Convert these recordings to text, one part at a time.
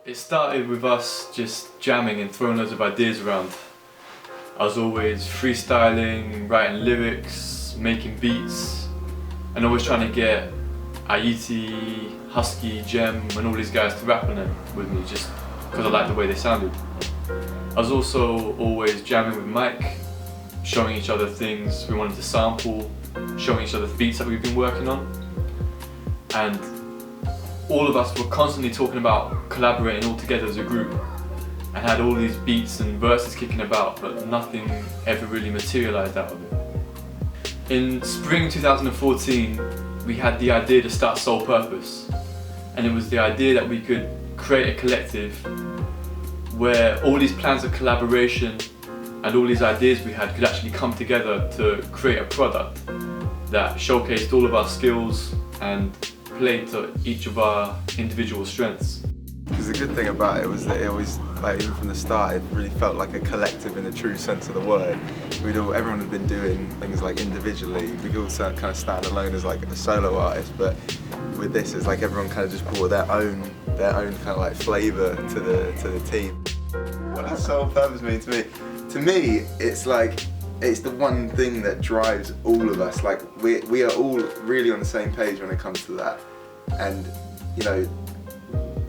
It started with us just jamming and throwing loads of ideas around. I was always freestyling, writing lyrics, making beats, and always trying to get Ayiti, Husky, Jem and all these guys to rap on them with me just because I liked the way they sounded. I was also always jamming with Mike, showing each other things we wanted to sample, showing each other beats that we've been working on. And all of us were constantly talking about collaborating all together as a group and had all these beats and verses kicking about, but nothing ever really materialized out of it. In spring 2014, we had the idea to start Soul Purpose, and it was the idea that we could create a collective where all these plans of collaboration and all these ideas we had could actually come together to create a product that showcased all of our skills and played to each of our individual strengths. Because the good thing about it was that it always, like, even from the start, it really felt like a collective in the true sense of the word. Everyone had been doing things like individually. We could also kind of stand alone as like a solo artist, but with this, it's like everyone kind of just brought their own kind of like flavour to the team. What does Soul Purpose mean to me? To me, it's like, it's the one thing that drives all of us. Like, we are all really on the same page when it comes to that. And, you know,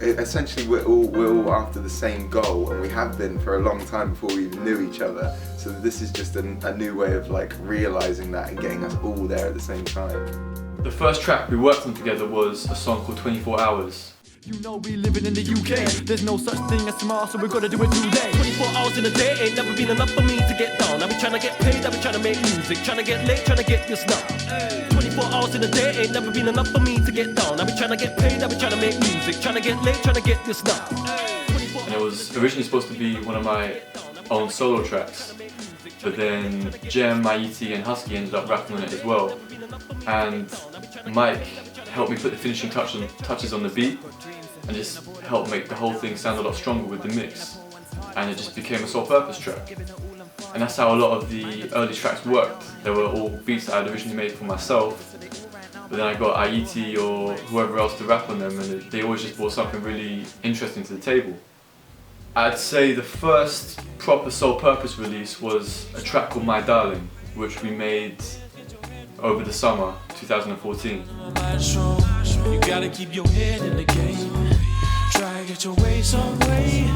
essentially we're all after the same goal, and we have been for a long time before we even knew each other. So this is just a new way of like realising that and getting us all there at the same time. The first track we worked on together was a song called 24 Hours. You know we living in the UK. There's no such thing as tomorrow, so we gotta do it today. 24 hours in a day ain't never been enough for me to get down. I be trying to get paid, I be trying to make music, trying to get late, trying to get this now. 24 hours in a day ain't never been enough for me to get down. I be trying to get paid, I be trying to make music, trying to get late, trying to get this now. And it was originally supposed to be one of my own solo tracks, but then Jem, Ayiti and Husky ended up rapping on it as well. And Mike helped me put the finishing touches on the beat and just helped make the whole thing sound a lot stronger with the mix. And it just became a Soul Purpose track. And that's how a lot of the early tracks worked. They were all beats that I'd originally made for myself, but then I got Ayiti or whoever else to rap on them, and they always just brought something really interesting to the table. I'd say the first proper Soul Purpose release was a track called My Darling, which we made over the summer 2014. You gotta keep your head in the game. Try to get your way some way.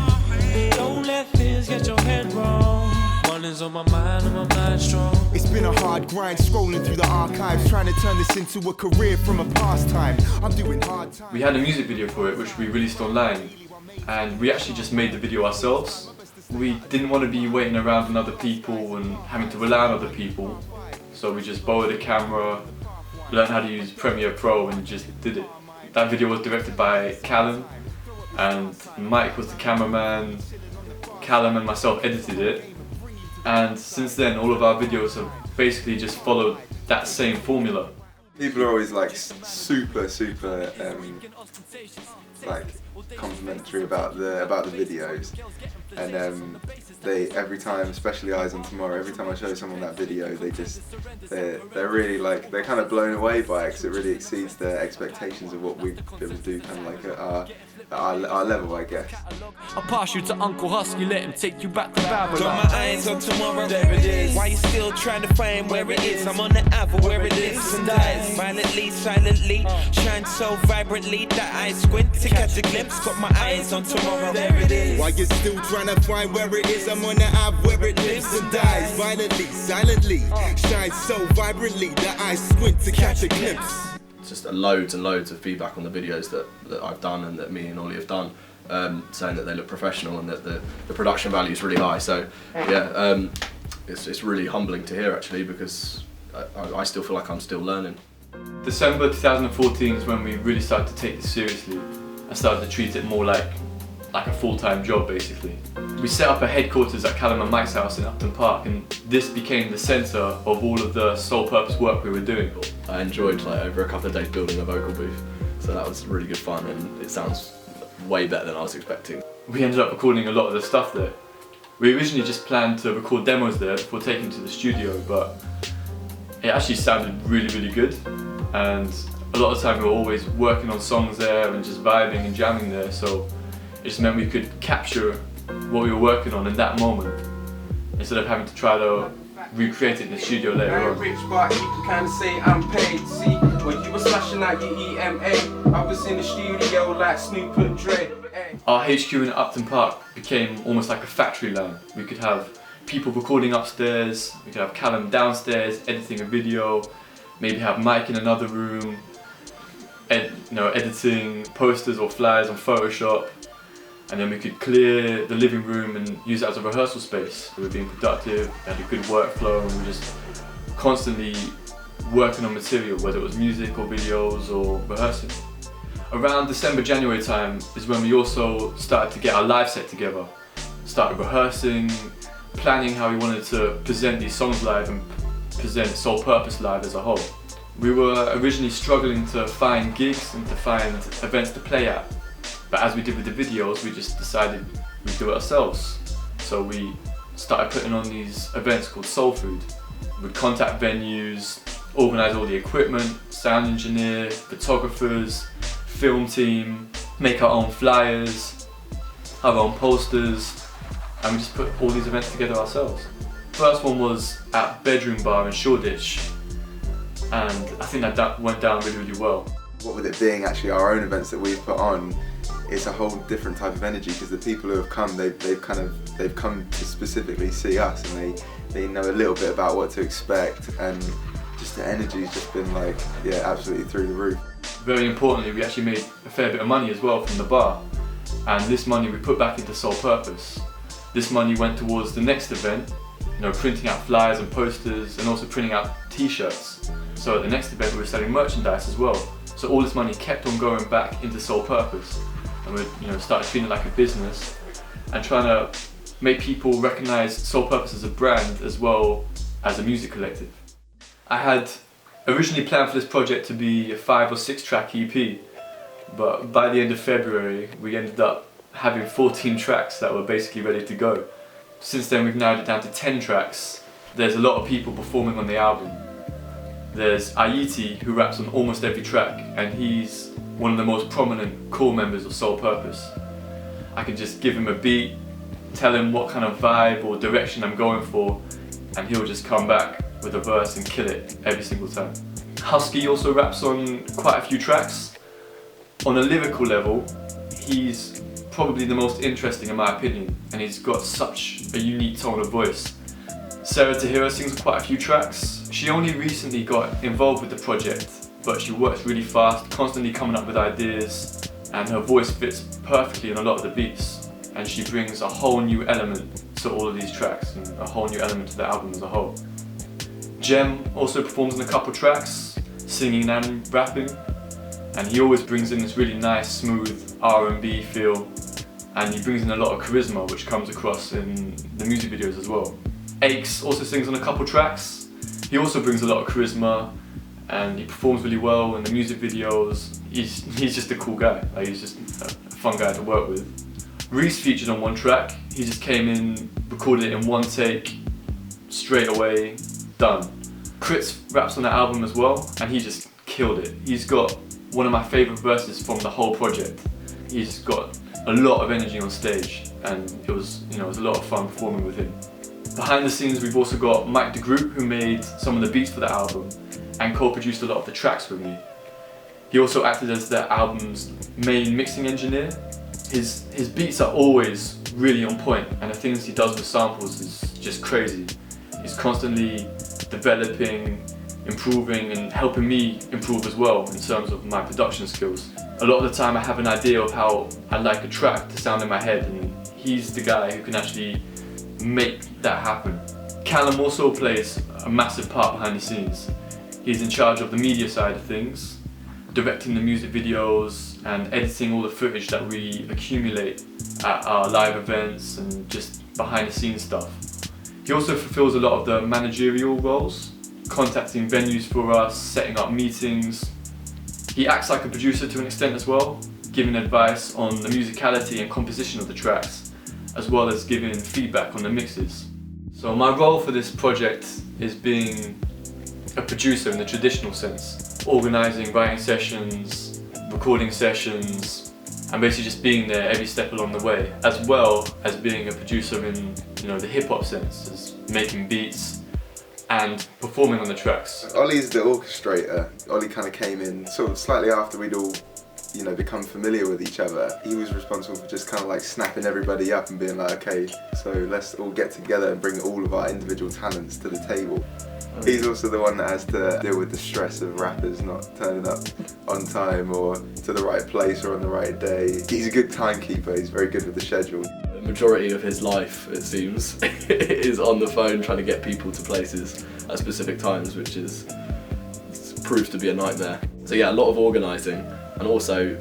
Don't let things get your head wrong. One is on my mind and my mind strong. It's been a hard grind, scrolling through the archives, trying to turn this into a career from a pastime. I'm doing hard time. We had a music video for it, which we released online, and we actually just made the video ourselves. We didn't want to be waiting around on other people and having to rely on other people, so we just borrowed a camera, learned how to use Premiere Pro and just did it. That video was directed by Callum, and Mike was the cameraman. Callum and myself edited it, and since then all of our videos have basically just followed that same formula. People are always like super like complimentary about the videos, and they, every time, especially Eyes on Tomorrow, every time I show someone that video, they're really like, they're kind of blown away by it, because it really exceeds their expectations of what we'd be able to do kind of like at our level, I guess. I'll pass you to Uncle Husky, let him take you back to Babylon. Got my eyes on tomorrow, there it is. Why you still trying to find where it is? I'm on the Apple where it lives and dies. Violently, silently, shine so vibrantly that I squint to catch a glimpse. Got my eyes on tomorrow, there it is. While you're still trying to find where it is, I'm on the app where it lives and dies. Violently, silently, shine so vibrantly that I squint to catch a glimpse. Just loads and loads of feedback on the videos that I've done and that me and Ollie have done, saying that they look professional and that the production value is really high. So yeah, it's really humbling to hear, actually, because I still feel like I'm still learning. December 2014 is when we really started to take this seriously and started to treat it more like a full-time job, basically. We set up a headquarters at Callum and Mike's house in Upton Park, and this became the centre of all of the Soul Purpose work we were doing. I enjoyed over a couple of days building a vocal booth, so that was really good fun, and it sounds way better than I was expecting. We ended up recording a lot of the stuff there. We originally just planned to record demos there before taking to the studio, but it actually sounded really, really good, and a lot of the time we were always working on songs there and just vibing and jamming there, so It just meant we could capture what we were working on in that moment instead of having to try to recreate it in the studio later I ain't on. rich, but you can kinda say I'm paid. See, when you were smashing out your EMA, I was in the studio like Snoop and Dre. Ay. Our HQ in Upton Park became almost like a factory line. We could have people recording upstairs, we could have Callum downstairs editing a video, maybe have Mike in another room, editing posters or flyers on Photoshop, and then we could clear the living room and use it as a rehearsal space. We were being productive, we had a good workflow, and we were just constantly working on material, whether it was music or videos or rehearsing. Around December, January time is when we also started to get our live set together. Started rehearsing, planning how we wanted to present these songs live and present Soul Purpose live as a whole. We were originally struggling to find gigs and to find events to play at, but as we did with the videos, we just decided we'd do it ourselves. So we started putting on these events called Soul Food. We'd contact venues, organise all the equipment, sound engineer, photographers, film team, make our own flyers, our own posters, and we just put all these events together ourselves. First one was at Bedroom Bar in Shoreditch, and I think that went down really, really well. What with it being actually our own events that we've put on, it's a whole different type of energy because the people who have come, they've come to specifically see us, and they know a little bit about what to expect, and just the energy's just been like, yeah, absolutely through the roof. Very importantly, we actually made a fair bit of money as well from the bar, and this money we put back into Soul Purpose. This money went towards the next event, printing out flyers and posters, and also printing out t-shirts. So at the next event we were selling merchandise as well. So all this money kept on going back into Soul Purpose, and we started treating it like a business and trying to make people recognise Soul Purpose as a brand as well as a music collective. I had originally planned for this project to be a 5 or 6 track EP, but by the end of February we ended up having 14 tracks that were basically ready to go. Since then we've narrowed it down to 10 tracks. There's a lot of people performing on the album. There's Ayiti, who raps on almost every track, and he's one of the most prominent core members of Soul Purpose. I can just give him a beat, tell him what kind of vibe or direction I'm going for, and he'll just come back with a verse and kill it every single time. Husky also raps on quite a few tracks. On a lyrical level, he's probably the most interesting in my opinion, and he's got such a unique tone of voice. Sarah Tahira sings on quite a few tracks. She only recently got involved with the project, but she works really fast, constantly coming up with ideas, and her voice fits perfectly in a lot of the beats, and she brings a whole new element to all of these tracks and a whole new element to the album as a whole. Jem also performs on a couple tracks, singing and rapping, and he always brings in this really nice, smooth R&B feel, and he brings in a lot of charisma which comes across in the music videos as well. Aches also sings on a couple tracks. He also brings a lot of charisma, and he performs really well in the music videos. He's just a cool guy, he's just a fun guy to work with. Reese featured on one track. He just came in, recorded it in one take, straight away, done. Kritz raps on the album as well, and he just killed it. He's got one of my favourite verses from the whole project. He's got a lot of energy on stage, and it was a lot of fun performing with him. Behind the scenes, we've also got Mike DeGroot, who made some of the beats for the album and co-produced a lot of the tracks with me. He also acted as the album's main mixing engineer. His beats are always really on point, and the things he does with samples is just crazy. He's constantly developing, improving, and helping me improve as well in terms of my production skills. A lot of the time I have an idea of how I'd like a track to sound in my head, and he's the guy who can actually make that happen. Callum also plays a massive part behind the scenes. He's in charge of the media side of things, directing the music videos and editing all the footage that we accumulate at our live events and just behind the scenes stuff. He also fulfills a lot of the managerial roles, contacting venues for us, setting up meetings. He acts like a producer to an extent as well, giving advice on the musicality and composition of the tracks, as well as giving feedback on the mixes. So my role for this project is being a producer in the traditional sense, organising writing sessions, recording sessions, and basically just being there every step along the way, as well as being a producer in, you know, the hip hop sense, as making beats and performing on the tracks. Ollie's the orchestrator. Ollie kind of came in sort of slightly after we'd all, you know, become familiar with each other. He was responsible for just kind of like snapping everybody up and being like, okay, so let's all get together and bring all of our individual talents to the table. He's also the one that has to deal with the stress of rappers not turning up on time or to the right place or on the right day. He's a good timekeeper, he's very good with the schedule. The majority of his life, it seems, is on the phone trying to get people to places at specific times, which proves to be a nightmare. So yeah, a lot of organising, and also,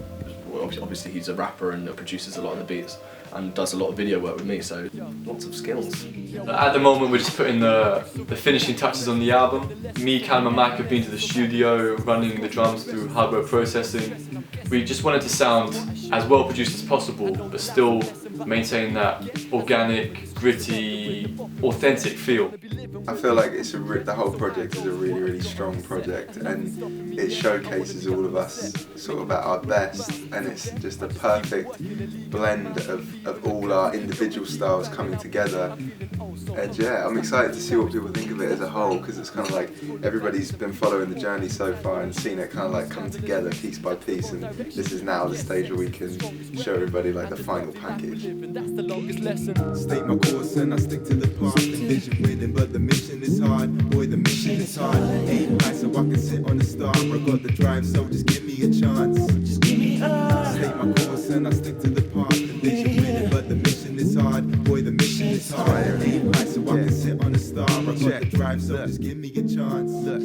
well, obviously he's a rapper and produces a lot of the beats and does a lot of video work with me, so lots of skills. At the moment we're just putting the finishing touches on the album. Me, Callum and Mac have been to the studio running the drums through hardware processing. We just wanted to sound as well produced as possible, but still maintain that organic, gritty, authentic feel. I feel like the whole project is a really, really strong project, and it showcases all of us sort of at our best, and it's just a perfect blend of all our individual styles coming together. And yeah, I'm excited to see what people think of it as a whole, because it's kind of like everybody's been following the journey so far and seen it kind of like come together piece by piece, and this is now the stage where we can show everybody like the final package. State my course and I stick to the path. Envision winning, but the mission is hard. Boy, the mission is hard. Aim high so I can sit on the star. I got the drive, so just give me a chance. Just give me a State my course and I stick to the path. Envision winning, but the mission is hard. Boy, the mission is hard. Aim high so I can sit on the star. I got the drive, so just give me a chance.